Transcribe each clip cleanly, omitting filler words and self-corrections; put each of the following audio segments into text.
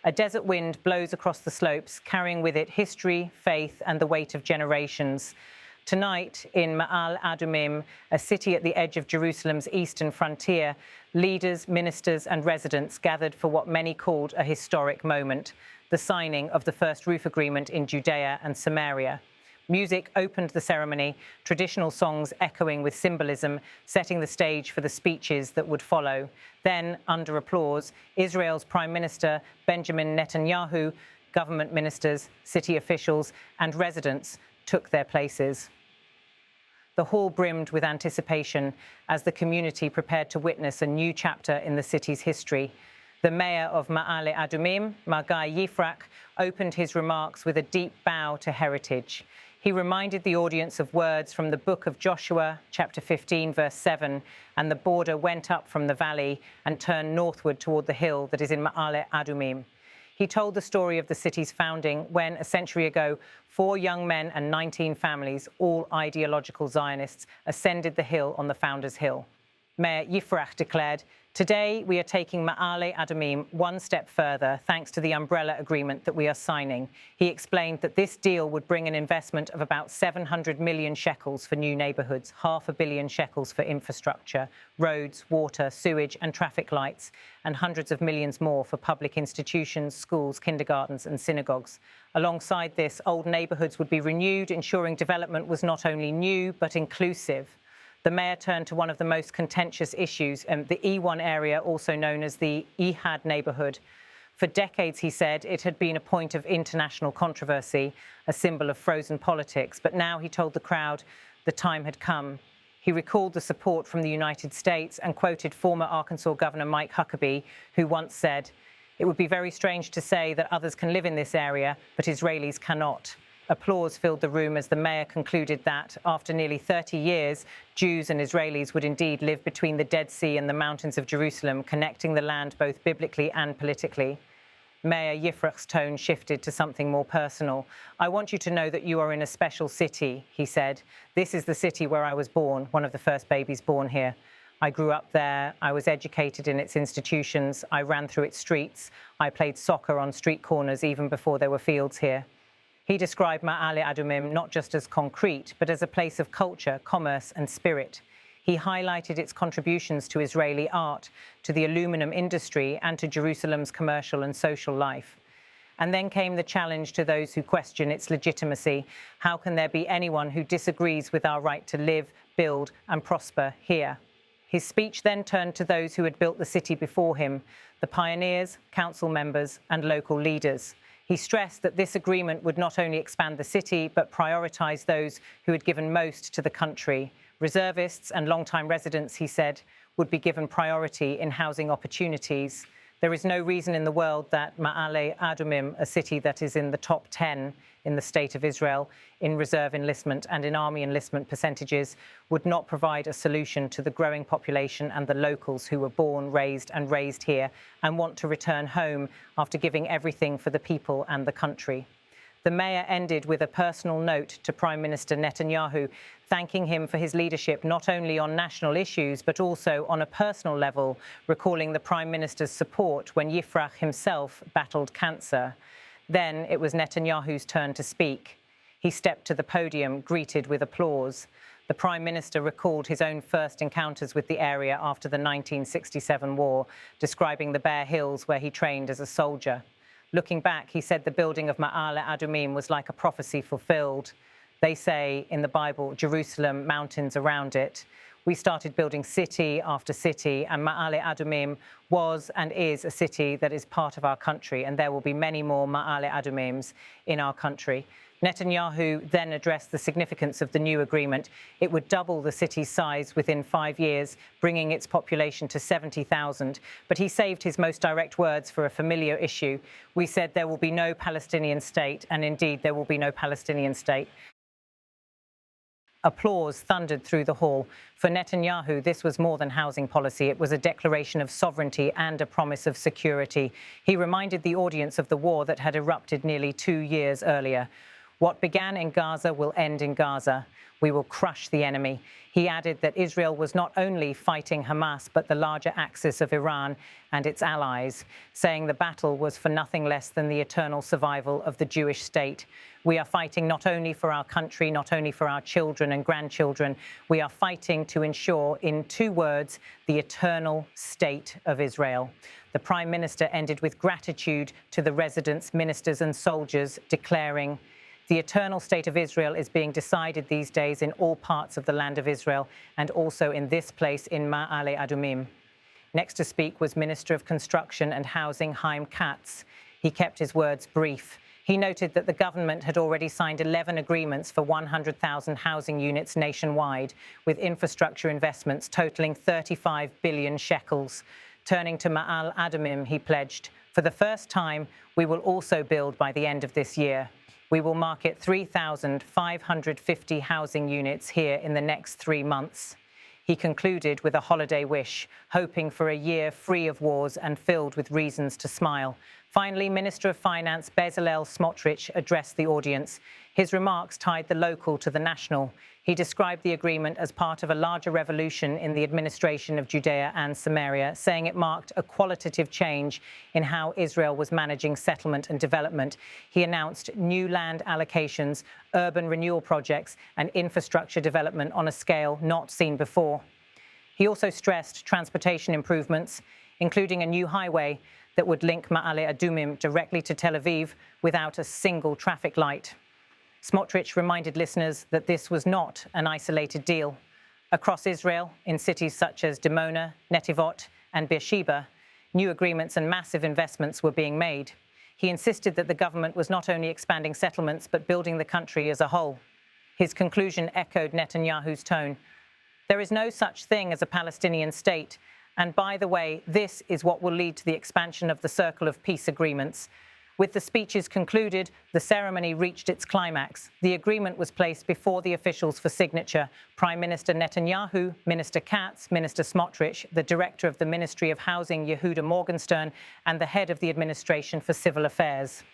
A desert wind blows across the slopes, carrying with it history, faith, and the weight of generations. Tonight, in Ma'ale Adumim, a city at the edge of Jerusalem's eastern frontier, leaders, ministers, and residents gathered for what many called a historic moment, the signing of the first roof agreement in Judea and Samaria. Music opened the ceremony, traditional songs echoing with symbolism, setting the stage for the speeches that would follow. Then, under applause, Israel's Prime Minister Benjamin Netanyahu, government ministers, city officials, and residents took their places. The hall brimmed with anticipation as the community prepared to witness a new chapter in the city's history. The mayor of Ma'ale Adumim, Guy Yifrach, opened his remarks with a deep bow to heritage. He reminded the audience of words from the book of Joshua, chapter 15, verse 7, and the border went up from the valley and turned northward toward the hill that is in Ma'ale Adumim. He told the story of the city's founding when, a century ago, 4 young men and 19 families, all ideological Zionists, ascended the hill on the Founders' Hill. Mayor Yifrach declared, "Today we are taking Ma'ale Adumim one step further thanks to the umbrella agreement that we are signing." He explained that this deal would bring an investment of about 700 million shekels for new neighbourhoods, 500 million shekels for infrastructure, roads, water, sewage and traffic lights, and hundreds of millions more for public institutions, schools, kindergartens and synagogues. Alongside this, old neighbourhoods would be renewed, ensuring development was not only new but inclusive. The mayor turned to one of the most contentious issues, the E1 area, also known as the Ehad neighbourhood. For decades, he said, it had been a point of international controversy, a symbol of frozen politics. But now, he told the crowd, the time had come. He recalled the support from the United States and quoted former Arkansas Governor Mike Huckabee, who once said, "It would be very strange to say that others can live in this area, but Israelis cannot." Applause filled the room as the mayor concluded that, after nearly 30 years, Jews and Israelis would indeed live between the Dead Sea and the mountains of Jerusalem, connecting the land both biblically and politically. Mayor Yifrach's tone shifted to something more personal. "I want you to know that you are in a special city," he said. "This is the city where I was born, one of the first babies born here. I grew up there. I was educated in its institutions. I ran through its streets. I played soccer on street corners even before there were fields here." He described Ma'ale Adumim not just as concrete, but as a place of culture, commerce and spirit. He highlighted its contributions to Israeli art, to the aluminum industry and to Jerusalem's commercial and social life. And then came the challenge to those who question its legitimacy. How can there be anyone who disagrees with our right to live, build and prosper here? His speech then turned to those who had built the city before him, the pioneers, council members and local leaders. He stressed that this agreement would not only expand the city, but prioritise those who had given most to the country. Reservists and long-time residents, he said, would be given priority in housing opportunities. There is no reason in the world that Ma'ale Adumim, a city that is in the top 10 in the state of Israel in reserve enlistment and in army enlistment percentages, would not provide a solution to the growing population and the locals who were born, raised and raised here and want to return home after giving everything for the people and the country. The mayor ended with a personal note to Prime Minister Netanyahu, thanking him for his leadership not only on national issues, but also on a personal level, recalling the Prime Minister's support when Yifrach himself battled cancer. Then it was Netanyahu's turn to speak. He stepped to the podium, greeted with applause. The Prime Minister recalled his own first encounters with the area after the 1967 war, describing the bare hills where he trained as a soldier. Looking back, he said the building of Ma'ale Adumim was like a prophecy fulfilled. They say in the Bible, Jerusalem, mountains around it. We started building city after city, and Ma'ale Adumim was and is a city that is part of our country, and there will be many more Ma'ale Adumims in our country. Netanyahu then addressed the significance of the new agreement. It would double the city's size within 5 years, bringing its population to 70,000. But he saved his most direct words for a familiar issue. We said there will be no Palestinian state, and indeed there will be no Palestinian state. Applause thundered through the hall. For Netanyahu, this was more than housing policy. It was a declaration of sovereignty and a promise of security. He reminded the audience of the war that had erupted nearly 2 years earlier. What began in Gaza will end in Gaza. We will crush the enemy. He added that Israel was not only fighting Hamas, but the larger axis of Iran and its allies, saying the battle was for nothing less than the eternal survival of the Jewish state. We are fighting not only for our country, not only for our children and grandchildren, we are fighting to ensure, in 2 words, the eternal state of Israel. The Prime Minister ended with gratitude to the residents, ministers and soldiers, declaring, "The eternal state of Israel is being decided these days in all parts of the land of Israel and also in this place in Ma'ale Adumim." Next to speak was Minister of Construction and Housing Haim Katz. He kept his words brief. He noted that the government had already signed 11 agreements for 100,000 housing units nationwide, with infrastructure investments totaling 35 billion shekels. Turning to Ma'ale Adumim, he pledged, "For the first time, we will also build by the end of this year. We will market 3,550 housing units here in the next 3 months." He concluded with a holiday wish, hoping for a year free of wars and filled with reasons to smile. Finally, Minister of Finance Bezalel Smotrich addressed the audience. His remarks tied the local to the national. He described the agreement as part of a larger revolution in the administration of Judea and Samaria, saying it marked a qualitative change in how Israel was managing settlement and development. He announced new land allocations, urban renewal projects, and infrastructure development on a scale not seen before. He also stressed transportation improvements, including a new highway that would link Ma'ale Adumim directly to Tel Aviv without a single traffic light. Smotrich reminded listeners that this was not an isolated deal. Across Israel, in cities such as Dimona, Netivot, and Beersheba, new agreements and massive investments were being made. He insisted that the government was not only expanding settlements, but building the country as a whole. His conclusion echoed Netanyahu's tone. There is no such thing as a Palestinian state. And by the way, this is what will lead to the expansion of the circle of peace agreements. With the speeches concluded, the ceremony reached its climax. The agreement was placed before the officials for signature. Prime Minister Netanyahu, Minister Katz, Minister Smotrich, the Director of the Ministry of Housing, Yehuda Morgenstern, and the Head of the Administration for Civil Affairs.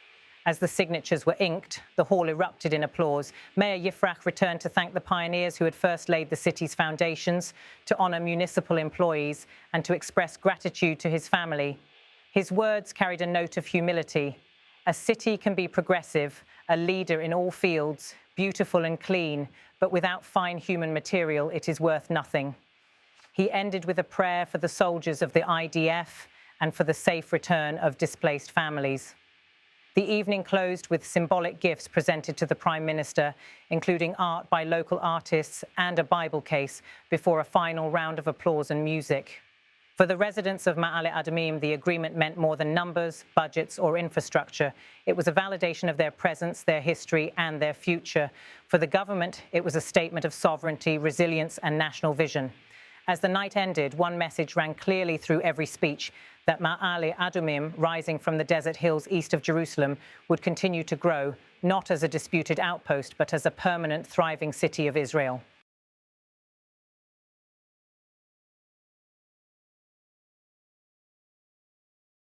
As the signatures were inked, the hall erupted in applause. Mayor Yifrach returned to thank the pioneers who had first laid the city's foundations, to honour municipal employees, and to express gratitude to his family. His words carried a note of humility. A city can be progressive, a leader in all fields, beautiful and clean, but without fine human material, it is worth nothing. He ended with a prayer for the soldiers of the IDF and for the safe return of displaced families. The evening closed with symbolic gifts presented to the Prime Minister, including art by local artists and a Bible case, before a final round of applause and music. For the residents of Ma'ale Adumim, the agreement meant more than numbers, budgets, or infrastructure. It was a validation of their presence, their history, and their future. For the government, it was a statement of sovereignty, resilience, and national vision. As the night ended, one message rang clearly through every speech, that Ma'ale Adumim, rising from the desert hills east of Jerusalem, would continue to grow, not as a disputed outpost, but as a permanent, thriving city of Israel.